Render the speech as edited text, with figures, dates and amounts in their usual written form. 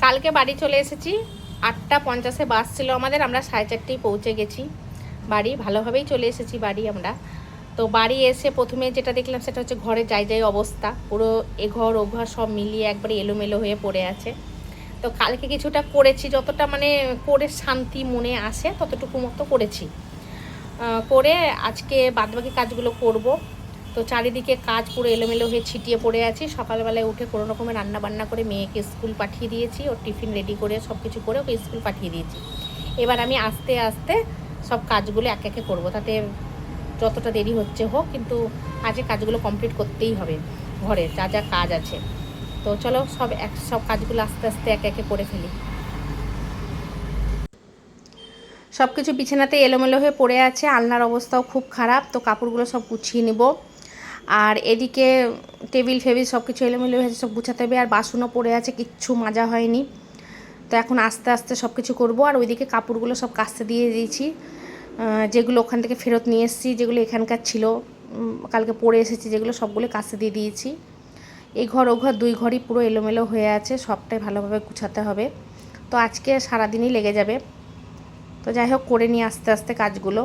কালকে বাড়ি চলে এসেছি, 8:50 বাস ছিল আমাদের, আমরা 4:30 পৌঁছে গেছি বাড়ি। ভালোভাবেই চলে এসেছি বাড়ি আমরা। তো বাড়ি এসে প্রথমে যেটা দেখলাম সেটা হচ্ছে ঘরে যাই অবস্থা, পুরো এ ঘর ও ঘর সব মিলিয়ে একবারে এলোমেলো হয়ে পড়ে আছে। তো কালকে কিছুটা করেছি, যতটা মানে করে শান্তি মনে আসে ততটুকু মতো করেছি, করে আজকে বাদবাকি কাজগুলো করব। তো চারিদিকে কাজ পুরো এলোমেলো হয়ে ছিটিয়ে পড়ে আছি। সকালবেলায় উঠে কোনো রকমের রান্নাবান্না করে মেয়েকে স্কুল পাঠিয়ে দিয়েছি, ওর টিফিন রেডি করে সব কিছু করে ওকে স্কুল পাঠিয়ে দিয়েছি। এবার আমি আস্তে আস্তে সব কাজগুলো এক একে করবো, তাতে যতটা দেরি হচ্ছে হোক, কিন্তু আজকে কাজগুলো কমপ্লিট করতেই হবে, ঘরে যা যা কাজ আছে। তো চলো সব কাজগুলো আস্তে আস্তে এক একে করে ফেলি। সব কিছু বিছানাতে এলোমেলো হয়ে পড়ে আছে, আলনার অবস্থাও খুব খারাপ। তো কাপড়গুলো সব গুছিয়ে নেব। আর এদিকে টেবিল ফেবিল সব কিছু এলোমেলো হয়েছে, সব গুছাতে হবে। আর বাসনও পড়ে আছে, কিচ্ছু মাজা হয়নি। তো এখন আস্তে আস্তে সব কিছু করবো। আর ওইদিকে কাপড়গুলো সব কাচতে দিয়ে দিয়েছি, যেগুলো ওখান থেকে ফেরত নিয়ে এসেছি, যেগুলো এখানকার ছিল কালকে পরে এসেছি, যেগুলো সবগুলো কাচতে দিয়ে দিয়েছি। এই ঘর ও ঘর 2 ঘরই পুরো এলোমেলো হয়ে আছে, সবটাই ভালোভাবে গুছাতে হবে। তো আজকে সারাদিনই লেগে যাবে। তো যাই হোক, করে নিয়ে আস্তে আস্তে কাজগুলো।